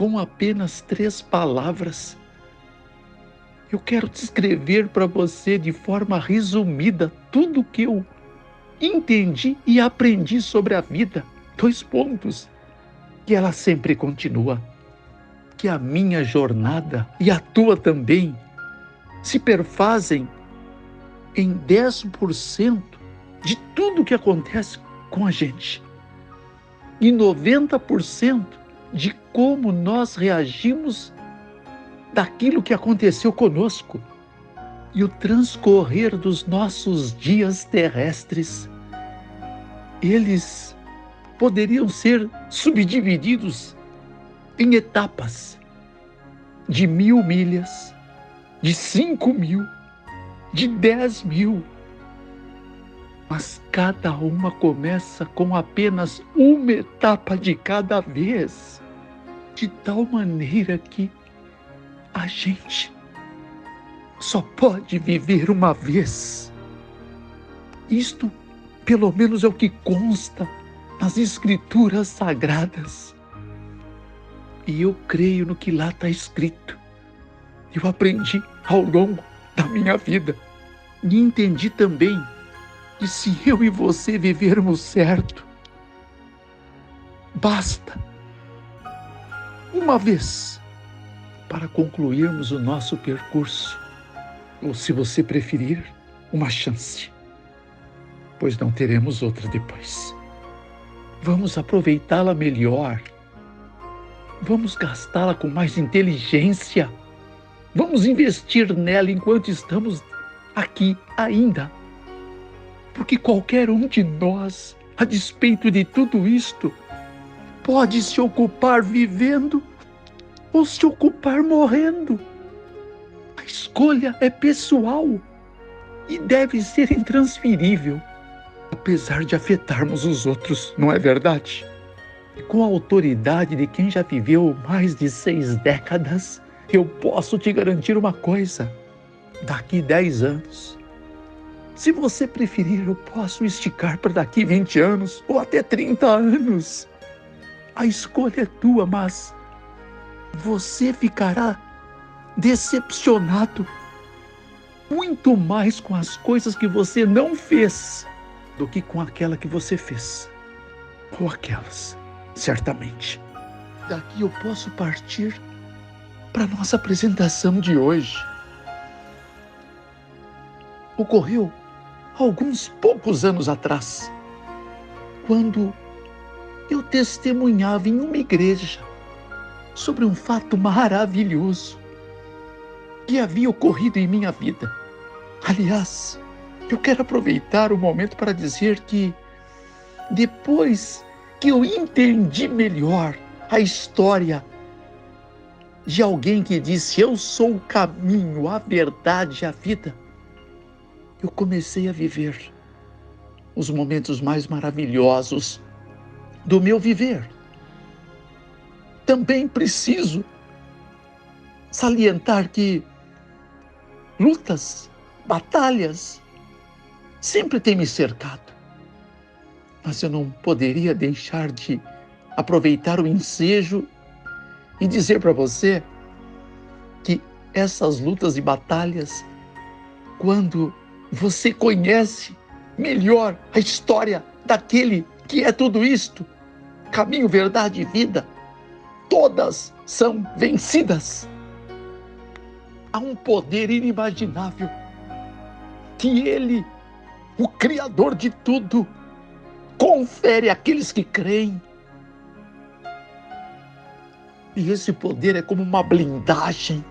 com apenas 3 palavras, eu quero descrever para você de forma resumida tudo o que eu entendi e aprendi sobre a vida. 2 pontos. Que ela sempre continua. Que a minha jornada e a tua também se perfazem em 10% de tudo que acontece com a gente. E 90% de como nós reagimos daquilo que aconteceu conosco. E o transcorrer dos nossos dias terrestres, eles poderiam ser subdivididos em etapas de 1000 milhas, de 5.000, de 10.000. Mas cada uma começa com apenas uma etapa de cada vez, de tal maneira que a gente só pode viver uma vez. Isto, pelo menos, é o que consta nas Escrituras Sagradas. E eu creio no que lá está escrito. Eu aprendi ao longo da minha vida. E entendi também que se eu e você vivermos certo, basta uma vez para concluirmos o nosso percurso. Ou, se você preferir, uma chance, pois não teremos outra depois. Vamos aproveitá-la melhor. Vamos gastá-la com mais inteligência. Vamos investir nela enquanto estamos aqui ainda. Porque qualquer um de nós, a despeito de tudo isto, pode se ocupar vivendo ou se ocupar morrendo. A escolha é pessoal e deve ser intransferível, apesar de afetarmos os outros, não é verdade? E com a autoridade de quem já viveu mais de 6 décadas, eu posso te garantir uma coisa: daqui 10 anos, se você preferir, eu posso esticar para daqui 20 anos ou até 30 anos. A escolha é tua, mas você ficará decepcionado muito mais com as coisas que você não fez do que com aquela que você fez. Ou aquelas, certamente. Daqui eu posso partir para a nossa apresentação de hoje. Ocorreu alguns poucos anos atrás, quando eu testemunhava em uma igreja sobre um fato maravilhoso que havia ocorrido em minha vida. Aliás, eu quero aproveitar o momento para dizer que, depois que eu entendi melhor a história de alguém que disse: eu sou o caminho, a verdade e a vida, eu comecei a viver os momentos mais maravilhosos do meu viver. Também preciso salientar que lutas, batalhas, sempre têm me cercado. Mas eu não poderia deixar de aproveitar o ensejo e dizer para você que essas lutas e batalhas, quando você conhece melhor a história daquele que é tudo isto, caminho, verdade e vida, todas são vencidas. Há um poder inimaginável que Ele, o Criador de tudo, confere àqueles que creem. E esse poder é como uma blindagem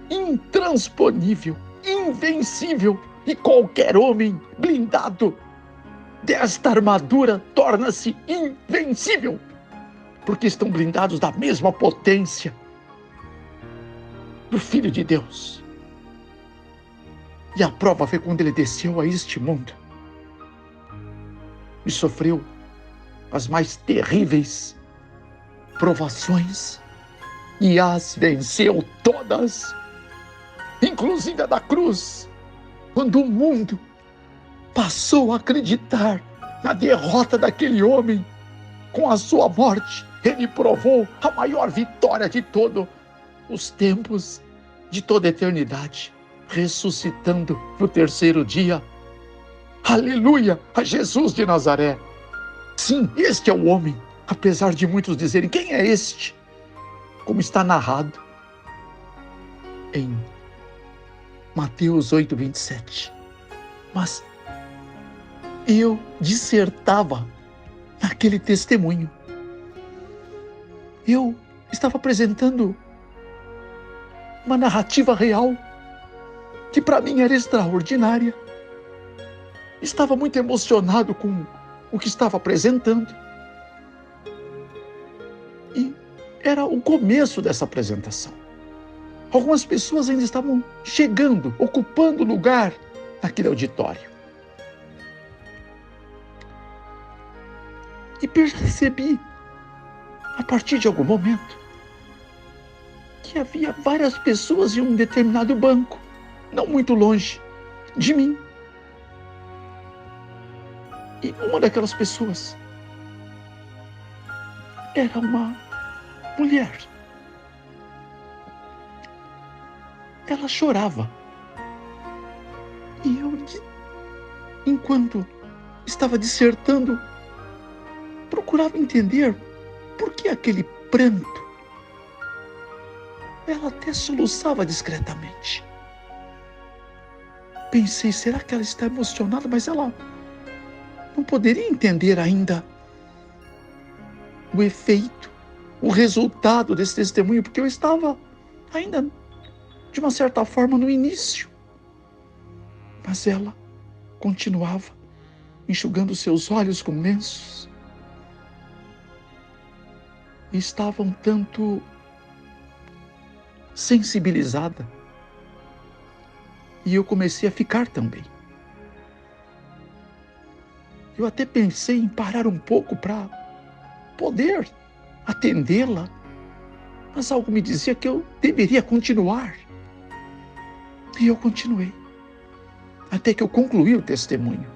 intransponível, invencível, e qualquer homem blindado desta armadura torna-se invencível, porque estão blindados da mesma potência do Filho de Deus. E a prova foi quando ele desceu a este mundo e sofreu as mais terríveis provações e as venceu todas, inclusive a da cruz, quando o mundo passou a acreditar na derrota daquele homem com a sua morte Ele provou a maior vitória de todos os tempos, de toda a eternidade, ressuscitando no terceiro dia. Aleluia, a Jesus de Nazaré. Sim, este é o homem, apesar de muitos dizerem: quem é este? Como está narrado em Mateus 8:27. Mas eu dissertava naquele testemunho. Eu estava apresentando uma narrativa real que para mim era extraordinária. Estava muito emocionado com o que estava apresentando. E era o começo dessa apresentação. Algumas pessoas ainda estavam chegando, ocupando lugar naquele auditório. E percebi, a partir de algum momento, que havia várias pessoas em um determinado banco, não muito longe de mim. E uma daquelas pessoas era uma mulher. Ela chorava. E eu, enquanto estava dissertando, procurava entender por que aquele pranto. Ela até soluçava discretamente. Pensei, será que ela está emocionada? Mas ela não poderia entender ainda o efeito, o resultado desse testemunho, porque eu estava ainda, de uma certa forma, no início. Mas ela continuava enxugando seus olhos com lenços. E estava um tanto sensibilizada. E eu comecei a ficar também. Eu até pensei em parar um pouco para poder atendê-la, mas algo me dizia que eu deveria continuar. E eu continuei, até que eu concluí o testemunho.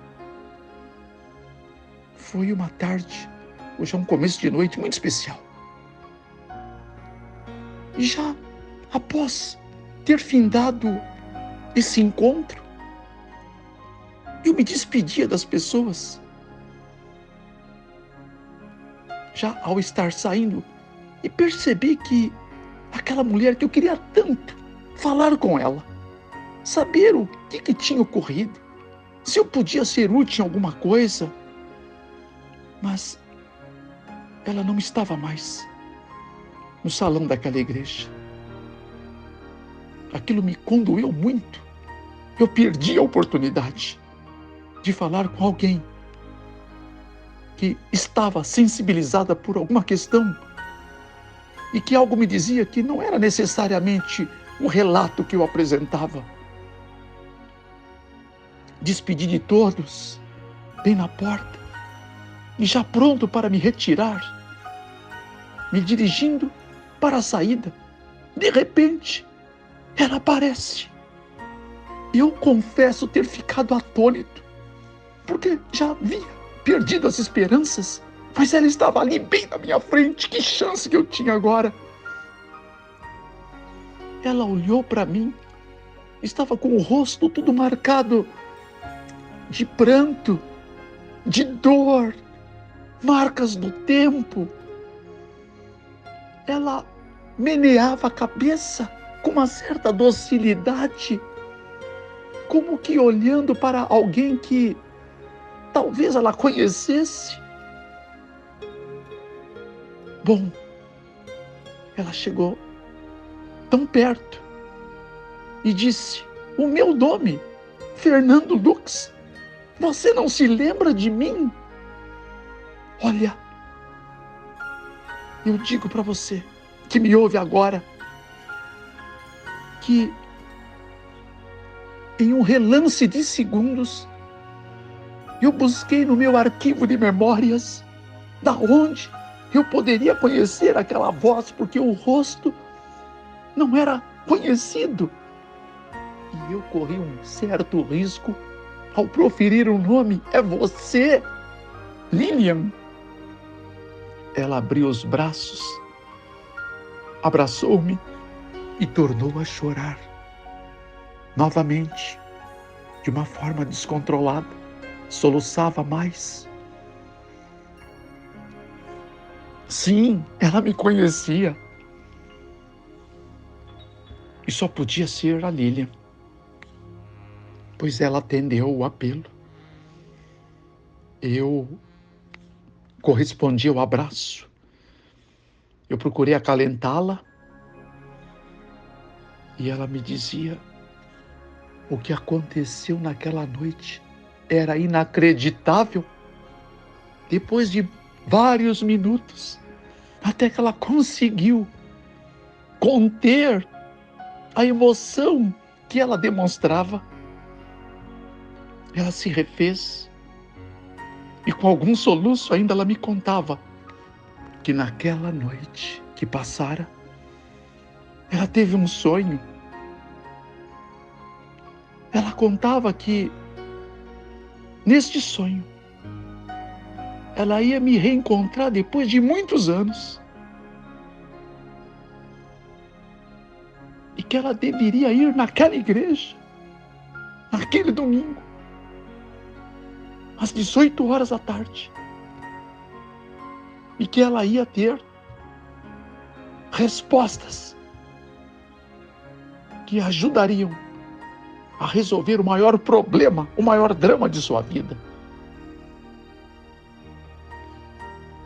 Foi uma tarde, hoje é um começo de noite muito especial. E já após ter findado esse encontro, eu me despedia das pessoas. Já ao estar saindo, e percebi que aquela mulher que eu queria tanto falar com ela, saber o que tinha ocorrido, se eu podia ser útil em alguma coisa, mas ela não estava mais no salão daquela igreja. Aquilo me condoeu muito. Eu perdi a oportunidade de falar com alguém que estava sensibilizada por alguma questão e que algo me dizia que não era necessariamente o relato que eu apresentava. Despedi de todos, bem na porta, e já pronto para me retirar, me dirigindo para a saída, de repente, ela aparece. Eu confesso ter ficado atônito, porque já havia perdido as esperanças, mas ela estava ali bem na minha frente. Que chance que eu tinha agora! Ela olhou para mim, estava com o rosto tudo marcado de pranto, de dor, marcas do tempo. Ela meneava a cabeça com uma certa docilidade, como que olhando para alguém que talvez ela conhecesse. Bom, ela chegou tão perto e disse: o meu nome, Fernando Lux, você não se lembra de mim? Olha, eu digo para você que me ouve agora, que em um relance de segundos, eu busquei no meu arquivo de memórias da onde eu poderia conhecer aquela voz, porque o rosto não era conhecido. E eu corri um certo risco ao proferir o nome. É você, Lilian. ela abriu os braços, abraçou-me e tornou a chorar. Novamente, de uma forma descontrolada, soluçava mais. Sim, ela me conhecia. E só podia ser a Lilian, pois ela atendeu o apelo. Eu correspondi ao abraço. Eu procurei acalentá-la e ela me dizia: o que aconteceu naquela noite era inacreditável. Depois de vários minutos, até que ela conseguiu conter a emoção que ela demonstrava, ela se refez e, com algum soluço, ainda ela me contava que naquela noite que passara, ela teve um sonho. Ela contava que, neste sonho, ela ia me reencontrar depois de muitos anos e que ela deveria ir naquela igreja, naquele domingo, às 18 horas da tarde, e que ela ia ter respostas que ajudariam a resolver o maior problema, o maior drama de sua vida.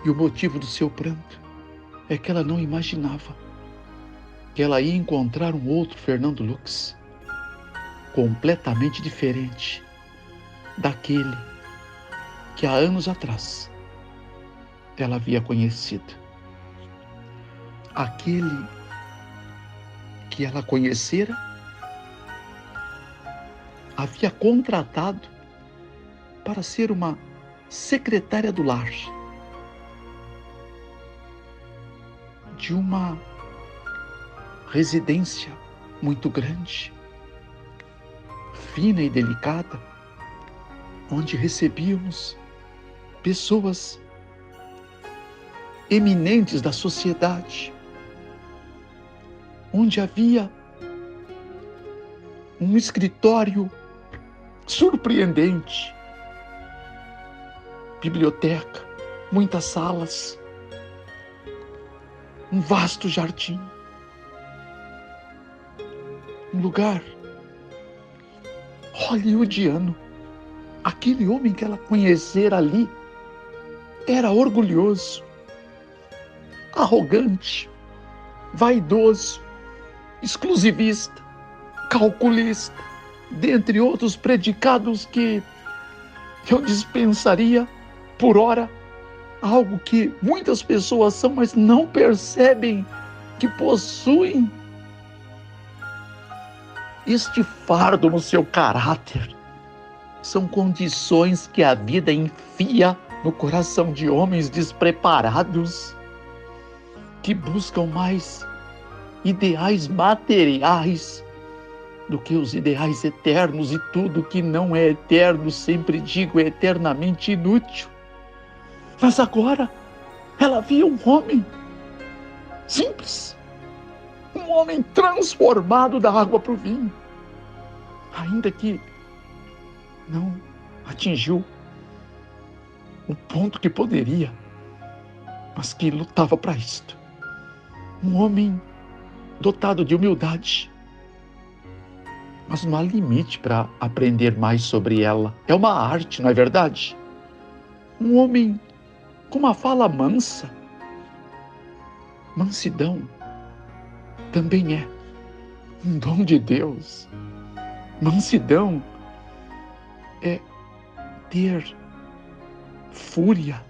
E o motivo do seu pranto é que ela não imaginava que ela ia encontrar um outro Fernando Lux, completamente diferente daquele que há anos atrás ela havia conhecido. Aquele que ela conhecera havia contratado para ser uma secretária do lar de uma residência muito grande, fina e delicada, onde recebíamos pessoas eminentes da sociedade, onde havia um escritório surpreendente, biblioteca, muitas salas, um vasto jardim, um lugar hollywoodiano. Aquele homem que ela conhecera ali era orgulhoso, arrogante, vaidoso, exclusivista, calculista, dentre outros predicados que eu dispensaria por hora, algo que muitas pessoas são, mas não percebem que possuem este fardo no seu caráter. São condições que a vida enfia no coração de homens despreparados, que buscam mais ideais materiais do que os ideais eternos, e tudo que não é eterno, sempre digo, é eternamente inútil. Mas agora ela via um homem simples, um homem transformado da água para o vinho, ainda que não atingiu o ponto que poderia, mas que lutava para isto. Um homem dotado de humildade, mas não há limite para aprender mais sobre ela. É uma arte, não é verdade? Um homem com uma fala mansa. Mansidão também é um dom de Deus. Mansidão é ter fúria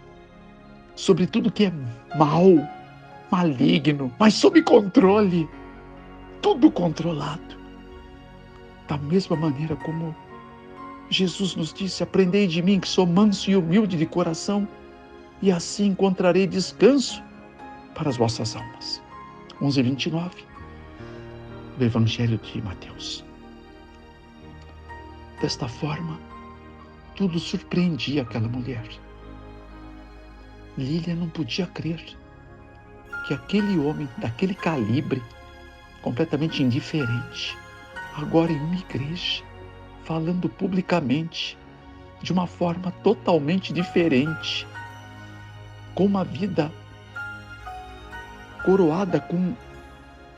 sobre tudo que é mal, maligno, mas sob controle, tudo controlado. Da mesma maneira como Jesus nos disse: aprendei de mim que sou manso e humilde de coração, e assim encontrarei descanso para as vossas almas. 11:29 do Evangelho de Mateus. Desta forma, tudo surpreendia aquela mulher. Lilian não podia crer que aquele homem daquele calibre, completamente indiferente, agora em uma igreja, falando publicamente, de uma forma totalmente diferente, com uma vida coroada com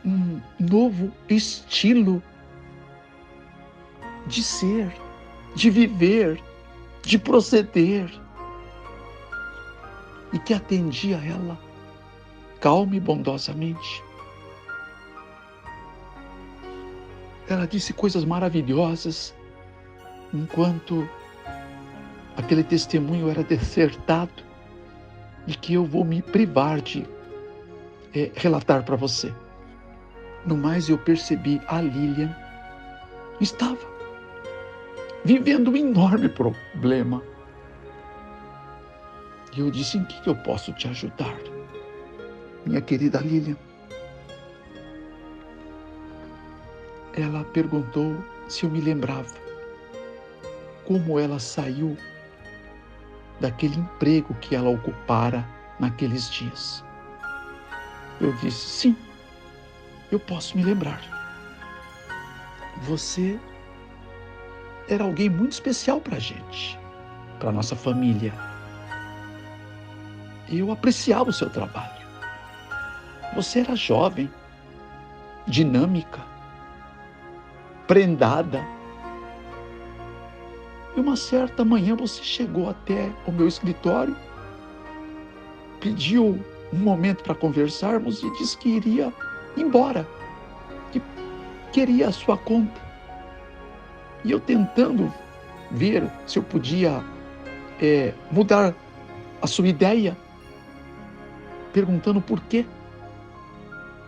um novo estilo de ser, de viver, de proceder, e que atendia ela calma e bondosamente. Ela disse coisas maravilhosas, enquanto aquele testemunho era dissertado, e que eu vou me privar de relatar para você. No mais, eu percebi a Lilian estava vivendo um enorme problema. E eu disse: em que eu posso te ajudar, minha querida Lilian? Ela perguntou se eu me lembrava como ela saiu daquele emprego que ela ocupara naqueles dias. Eu disse: sim, eu posso me lembrar. Você era alguém muito especial para a gente, para a nossa família. Eu apreciava o seu trabalho. Você era jovem, dinâmica, prendada. E uma certa manhã você chegou até o meu escritório, pediu um momento para conversarmos e disse que iria embora, que queria a sua conta. E eu tentando ver se eu podia mudar a sua ideia, perguntando por quê.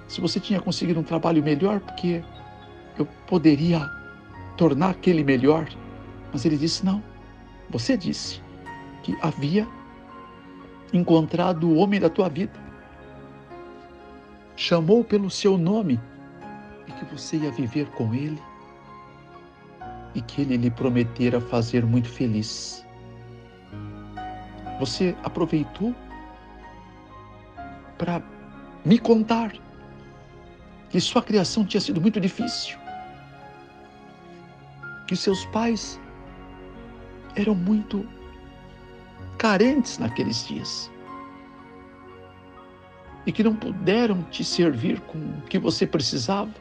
Se você tinha conseguido um trabalho melhor, porque eu poderia tornar aquele melhor. Mas ele disse: não, você disse que havia encontrado o homem da tua vida, chamou pelo seu nome e que você ia viver com ele e que ele lhe prometera fazer muito feliz. Você aproveitou para me contar que sua criação tinha sido muito difícil, que seus pais eram muito carentes naqueles dias e que não puderam te servir com o que você precisava,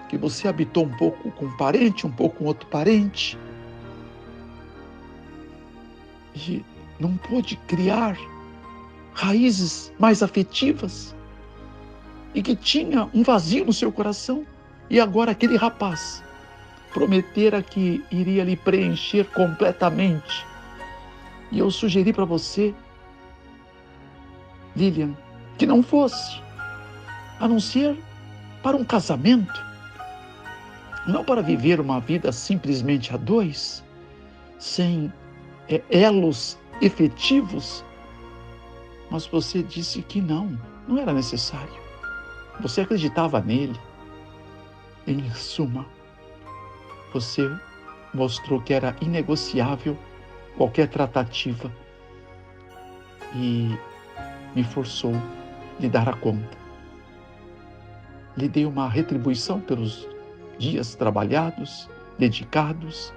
que você habitou um pouco com um parente, um pouco com outro parente e não pôde criar raízes mais afetivas e que tinha um vazio no seu coração, e agora aquele rapaz prometera que iria lhe preencher completamente. E eu sugeri para você, Lilian, que não fosse, a não ser para um casamento, não para viver uma vida simplesmente a dois, sem elos efetivos. Mas você disse que não era necessário. Você acreditava nele. Em suma, você mostrou que era inegociável qualquer tratativa e me forçou a lhe dar a conta. Lhe dei uma retribuição pelos dias trabalhados, dedicados,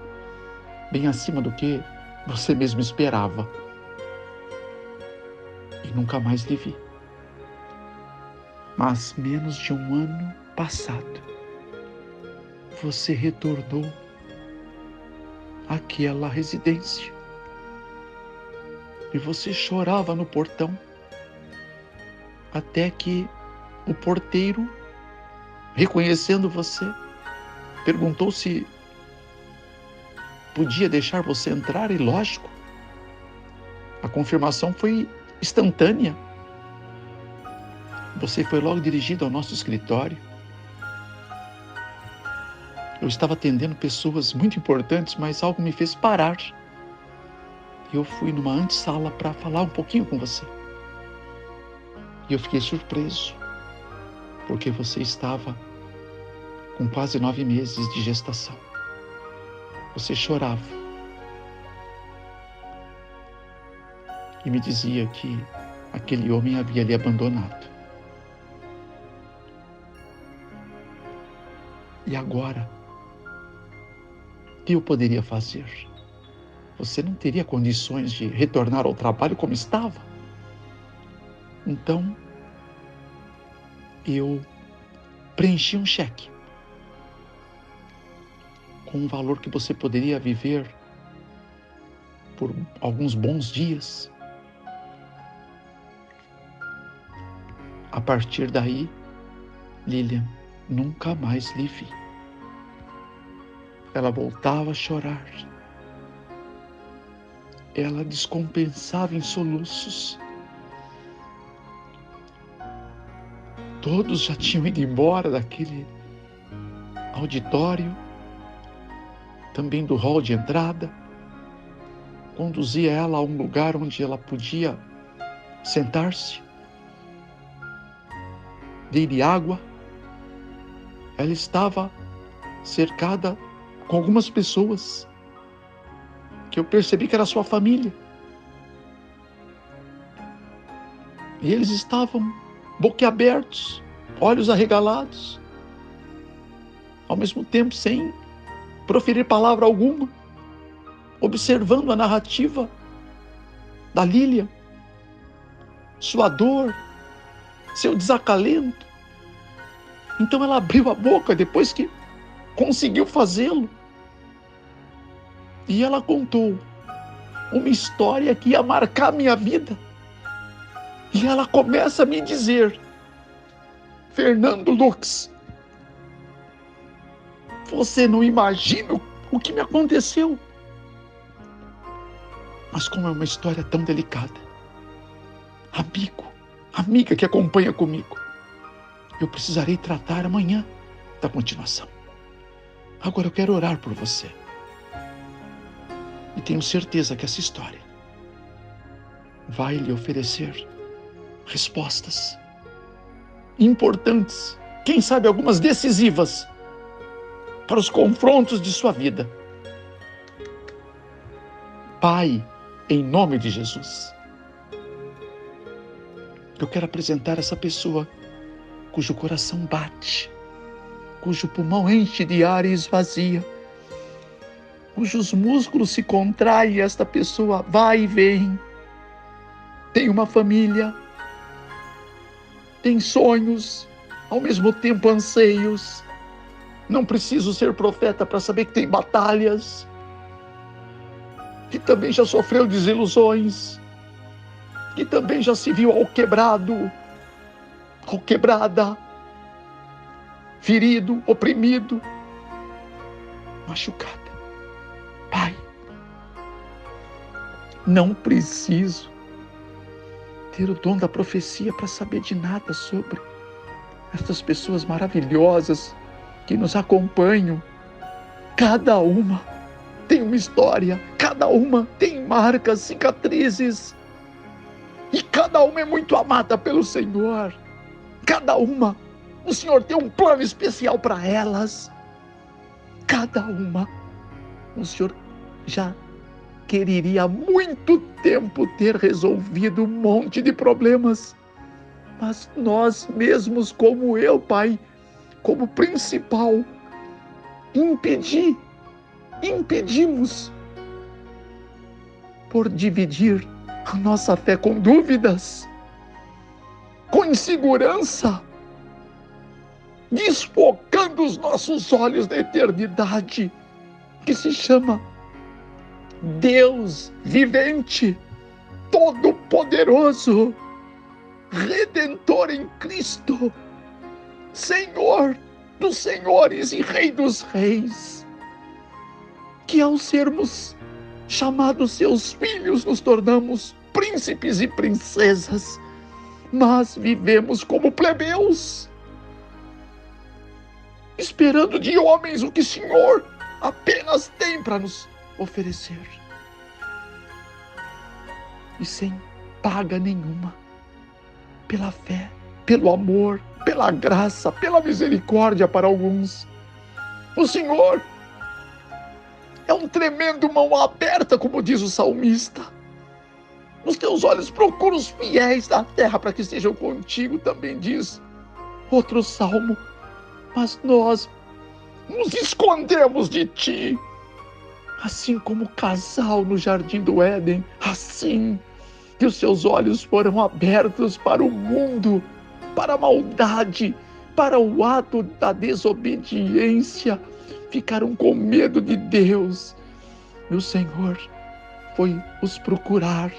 bem acima do que você mesmo esperava. E nunca mais lhe vi. Mas menos de um ano passado, você retornou àquela residência. E você chorava no portão, até que o porteiro, reconhecendo você, perguntou se podia deixar você entrar, e lógico, a confirmação foi instantânea. Você foi logo dirigido ao nosso escritório. Eu estava atendendo pessoas muito importantes, mas algo me fez parar. Eu fui numa antessala para falar um pouquinho com você. E eu fiquei surpreso, porque você estava com quase 9 meses de gestação. Você chorava. e me dizia que aquele homem havia lhe abandonado. E agora, o que eu poderia fazer? Você não teria condições de retornar ao trabalho como estava? Então, eu preenchi um cheque com um valor que você poderia viver por alguns bons dias. A partir daí, Lilian, nunca mais lhe vi. Ela voltava a chorar. Ela descompensava em soluços. Todos já tinham ido embora daquele auditório, também do hall de entrada. Conduzia ela a um lugar onde ela podia sentar-se, dei-lhe água. Ela estava cercada com algumas pessoas que eu percebi que era sua família. E eles estavam boquiabertos, olhos arregalados, ao mesmo tempo sem proferir palavra alguma, observando a narrativa da Lilian, sua dor, seu desacalento. Então ela abriu a boca depois que conseguiu fazê-lo. E ela contou uma história que ia marcar minha vida. E ela começa a me dizer: Fernando Lux, você não imagina o que me aconteceu. Mas como é uma história tão delicada, amiga que acompanha comigo, eu precisarei tratar amanhã da continuação. Agora eu quero orar por você. E tenho certeza que essa história vai lhe oferecer respostas importantes, quem sabe algumas decisivas, para os confrontos de sua vida. Pai, em nome de Jesus, eu quero apresentar essa pessoa cujo coração bate, cujo pulmão enche de ar e esvazia, cujos músculos se contraem e esta pessoa vai e vem, tem uma família, tem sonhos, ao mesmo tempo anseios. Não preciso ser profeta para saber que tem batalhas, que também já sofreu desilusões, que também já se viu alquebrado, alquebrada, ferido, oprimido, machucada. Pai, não preciso ter o dom da profecia para saber de nada sobre estas pessoas maravilhosas que nos acompanham. Cada uma tem uma história, cada uma tem marcas, cicatrizes, e cada uma é muito amada pelo Senhor. Cada uma, o Senhor tem um plano especial para elas. Cada uma, o Senhor já quereria há muito tempo ter resolvido um monte de problemas. Mas nós mesmos, como eu, Pai, como principal, impedimos por dividir a nossa fé com dúvidas, com insegurança, desfocando os nossos olhos da eternidade, que se chama Deus vivente, todo-poderoso, Redentor em Cristo, Senhor dos senhores e Rei dos reis, que ao sermos chamados seus filhos, nos tornamos príncipes e princesas, mas vivemos como plebeus, esperando de homens o que o Senhor apenas tem para nos oferecer, e sem paga nenhuma, pela fé, pelo amor, pela graça, pela misericórdia para alguns. O Senhor é um tremendo mão aberta, como diz o salmista. Os teus olhos procuram os fiéis da terra para que estejam contigo, também diz outro salmo. Mas nós nos escondemos de ti. Assim como o casal no jardim do Éden, assim que os seus olhos foram abertos para o mundo, para a maldade, para o ato da desobediência, ficaram com medo de Deus. E o Senhor foi os procurar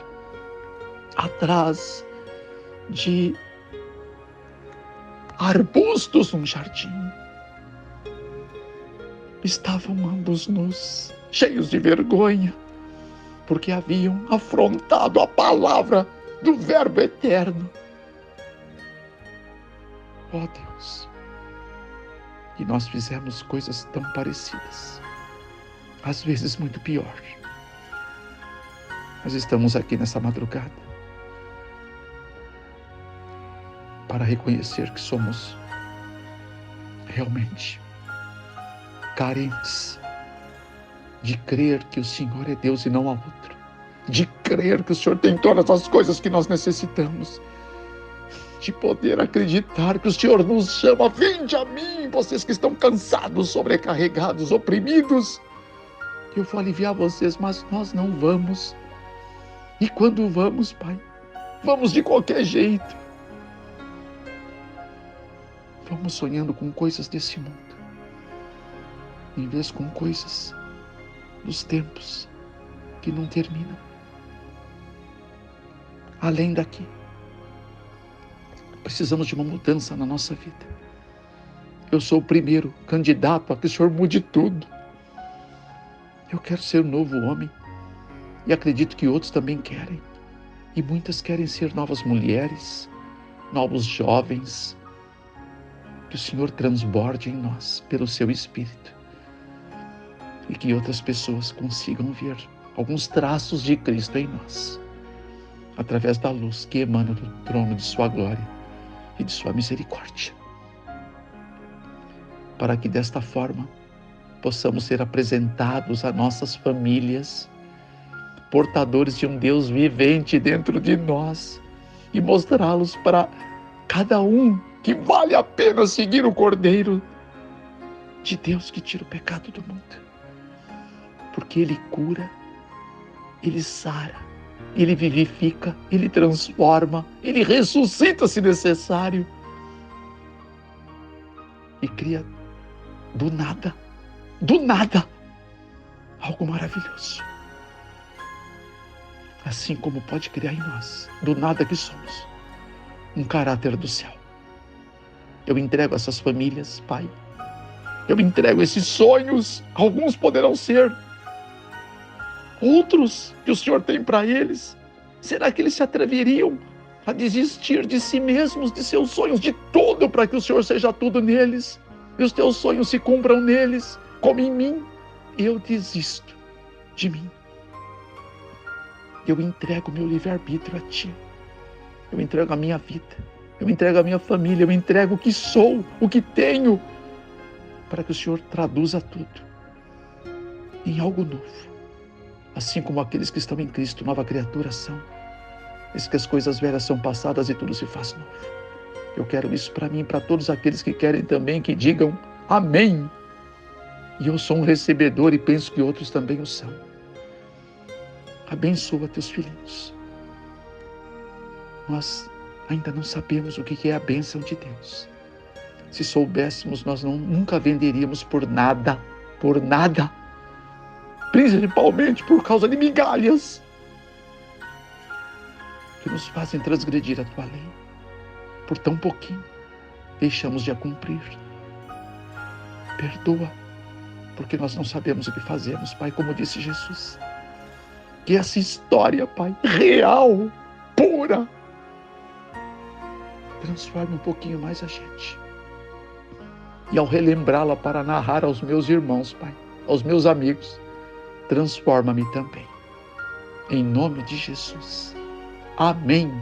atrás de arbustos num jardim. Estavam ambos nus, cheios de vergonha, porque haviam afrontado a palavra do Verbo eterno. Ó Deus, e nós fizemos coisas tão parecidas, às vezes muito pior. Nós estamos aqui nessa madrugada para reconhecer que somos realmente carentes de crer que o Senhor é Deus e não há outro, de crer que o Senhor tem todas as coisas que nós necessitamos, de poder acreditar que o Senhor nos chama: vinde a mim, vocês que estão cansados, sobrecarregados, oprimidos, eu vou aliviar vocês. Mas nós não vamos. E quando vamos, Pai, vamos de qualquer jeito. Vamos sonhando com coisas desse mundo, em vez com coisas dos tempos que não terminam. Além daqui, precisamos de uma mudança na nossa vida. Eu sou o primeiro candidato a que o Senhor mude tudo. Eu quero ser um novo homem e acredito que outros também querem. E muitas querem ser novas mulheres, novos jovens. Que o Senhor transborde em nós pelo seu Espírito e que outras pessoas consigam ver alguns traços de Cristo em nós, através da luz que emana do trono de sua glória e de sua misericórdia, para que desta forma possamos ser apresentados a nossas famílias, portadores de um Deus vivente dentro de nós, e mostrá-los para cada um que vale a pena seguir o Cordeiro de Deus que tira o pecado do mundo. Porque Ele cura, Ele sara, Ele vivifica, Ele transforma, Ele ressuscita se necessário. E cria do nada, algo maravilhoso. Assim como pode criar em nós, do nada que somos, um caráter do céu. Eu entrego essas famílias, Pai. Eu entrego esses sonhos. Alguns poderão ser outros que o Senhor tem para eles. Será que eles se atreveriam a desistir de si mesmos, de seus sonhos, de tudo, para que o Senhor seja tudo neles? E os teus sonhos se cumpram neles, como em mim. Eu desisto de mim. Eu entrego meu livre-arbítrio a Ti. Eu entrego a minha vida. Eu entrego a minha família, eu entrego o que sou, o que tenho, para que o Senhor traduza tudo em algo novo. Assim como aqueles que estão em Cristo, nova criatura são. Diz que as coisas velhas são passadas e tudo se faz novo. Eu quero isso para mim, para todos aqueles que querem também, que digam amém. E eu sou um recebedor e penso que outros também o são. Abençoa teus filhinhos. Nós ainda não sabemos o que é a bênção de Deus. Se soubéssemos, nós nunca venderíamos por nada, principalmente por causa de migalhas que nos fazem transgredir a Tua lei. Por tão pouquinho, deixamos de a cumprir. Perdoa, porque nós não sabemos o que fazemos, Pai, como disse Jesus. Que essa história, Pai, real, pura, transforme um pouquinho mais a gente. E ao relembrá-la para narrar aos meus irmãos, Pai, aos meus amigos, transforma-me também. Em nome de Jesus. Amém.